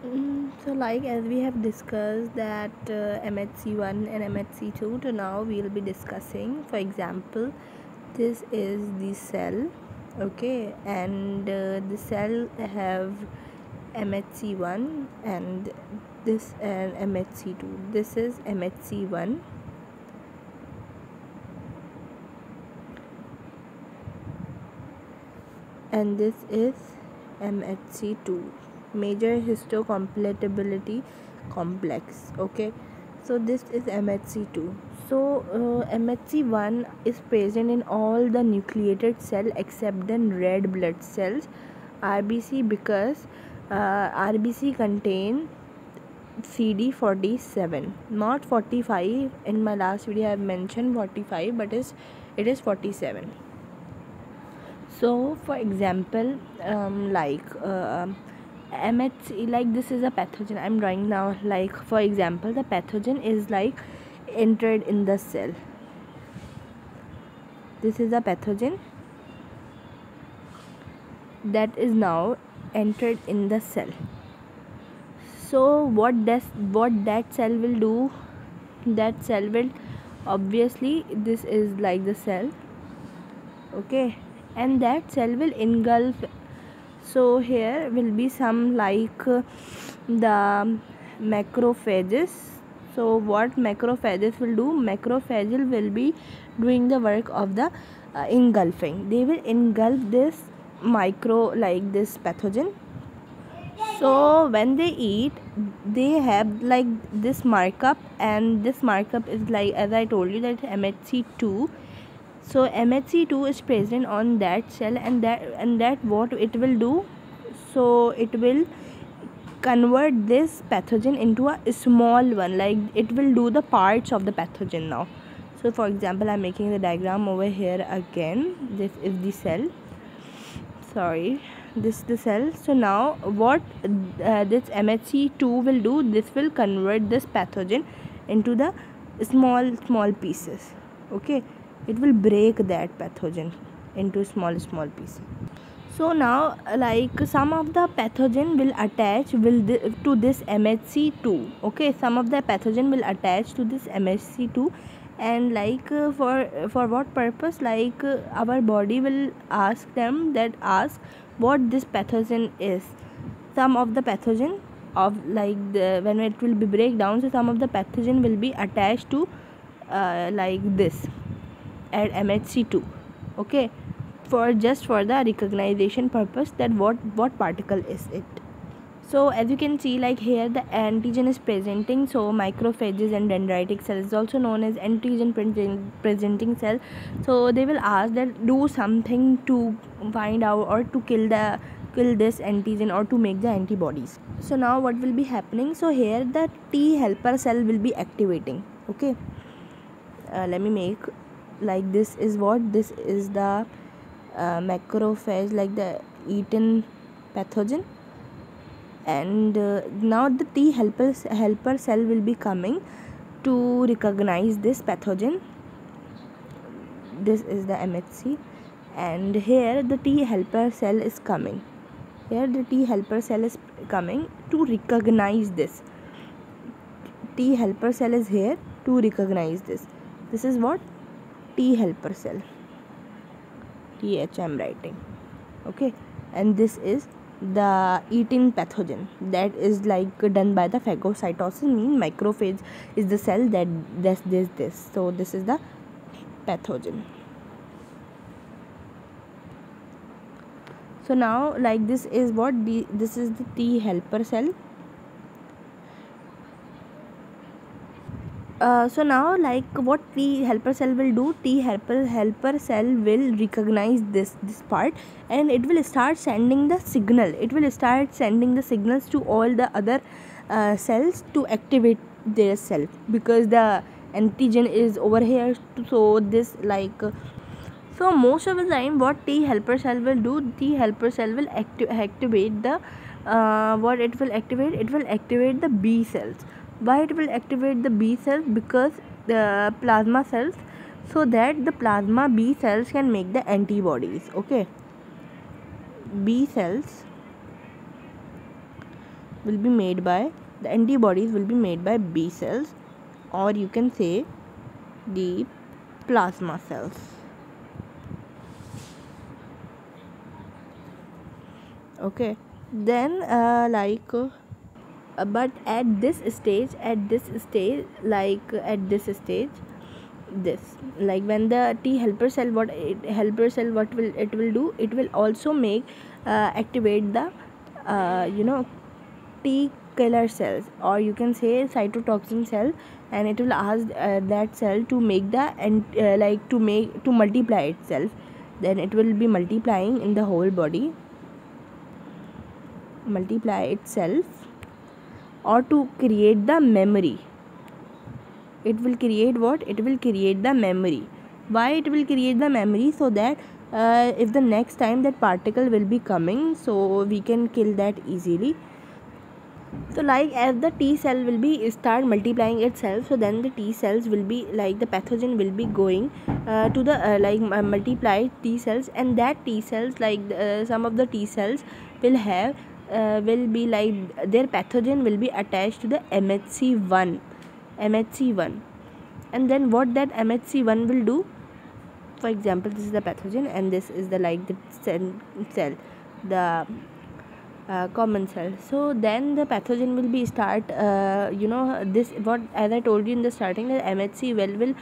So like as we have discussed that MHC1 and MHC2, to now we'll be discussing, for example, this is the cell, okay, and the cell have MHC1 and this and MHC2. This is MHC1 and this is MHC2, major histocompatibility complex, okay. So this is MHC2. So MHC1 is present in all the nucleated cell except the red blood cells, RBC, because RBC contain CD47, not 45. In my last video I have mentioned 45, but it is 47. So for example, MHC, like this is a pathogen I'm drawing now. Like for example, the pathogen is like entered in the cell. This is a pathogen that is now entered in the cell. So what that cell will do? That cell will, obviously this is like the cell, okay, and that cell will engulf. So here will be some like the macrophages. So what macrophages will do? Macrophages will be doing the work of the engulfing. They will engulf this like this pathogen. So when they eat, they have like this markup, and this markup is like, as I told you, that MHC2. So MHC2 is present on that cell, and that what it will do? So it will convert this pathogen into a small one, like it will do the parts of the pathogen now. So for example, I'm making the diagram over here again. This is the cell, sorry, this is the cell. So now what this MHC2 will do? This will convert this pathogen into the small pieces, okay. It will break that pathogen into small pieces. So now like some of the pathogen will attach to this MHC2, okay. Some of the pathogen will attach to this MHC2, and like for what purpose? Like our body will ask what this pathogen is. Some of the pathogen of like when it will be breakdown, so some of the pathogen will be attached to like this at MHC2, okay, for the recognition purpose, that what particle is it. So as you can see, like here the antigen is presenting. So macrophages and dendritic cells is also known as antigen presenting cell. So they will ask that do something to find out or to kill this antigen or to make the antibodies. So now what will be happening? So here the T helper cell will be activating, okay. Let me make like this is the macrophage, like the eaten pathogen, and now the T helper cell will be coming to recognize this pathogen. This is the MHC, and here the T helper cell is coming. Here the T helper cell is coming to recognize this. T helper cell is here to recognize this. This is what? T helper cell. TH I'm writing, okay. And this is the eating pathogen, that is like done by the phagocytosis, mean macrophage is the cell that does this. So this is the pathogen. So now like this is this is the T helper cell. So now like what T helper cell will do? T helper cell will recognize this part, and it will start sending the signal. It will start sending the signals to all the other cells to activate their cell, because the antigen is over here. So this like so most of the time what T helper cell will do? T helper cell will activate the what it will activate? It will activate the B cells. Why it will activate the B cells? Because the plasma cells, so that the plasma B cells can make the antibodies, okay. B cells will be made by the antibodies will be made by B cells, or you can say the plasma cells. Okay, then but at this stage this, like when the T helper cell, what it will do, it will also make activate the T killer cells, or you can say cytotoxin cell, and it will ask that cell to make the and to multiply itself. Then it will be multiplying in the whole body, multiply itself, or to create the memory. It will create what? It will create the memory. Why it will create the memory? So that if the next time that particle will be coming, so we can kill that easily. So like as the T cell will be start multiplying itself, so then the T cells will be like the pathogen will be going to the multiplied T cells, and that T cells, like some of the T cells will have will be like their pathogen will be attached to the MHC1, and then what that MHC1 will do, for example, this is the pathogen and this is the the cell, the common cell. So then the pathogen will be start this, what as I told you in the starting, that MHC1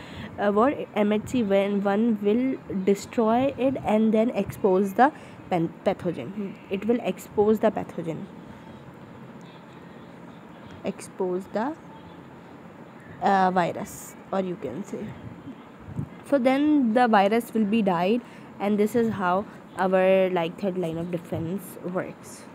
will destroy it and then expose the pathogen. It will expose the pathogen, expose the virus, or you can say. So then the virus will be died, and this is how our third line of defense works.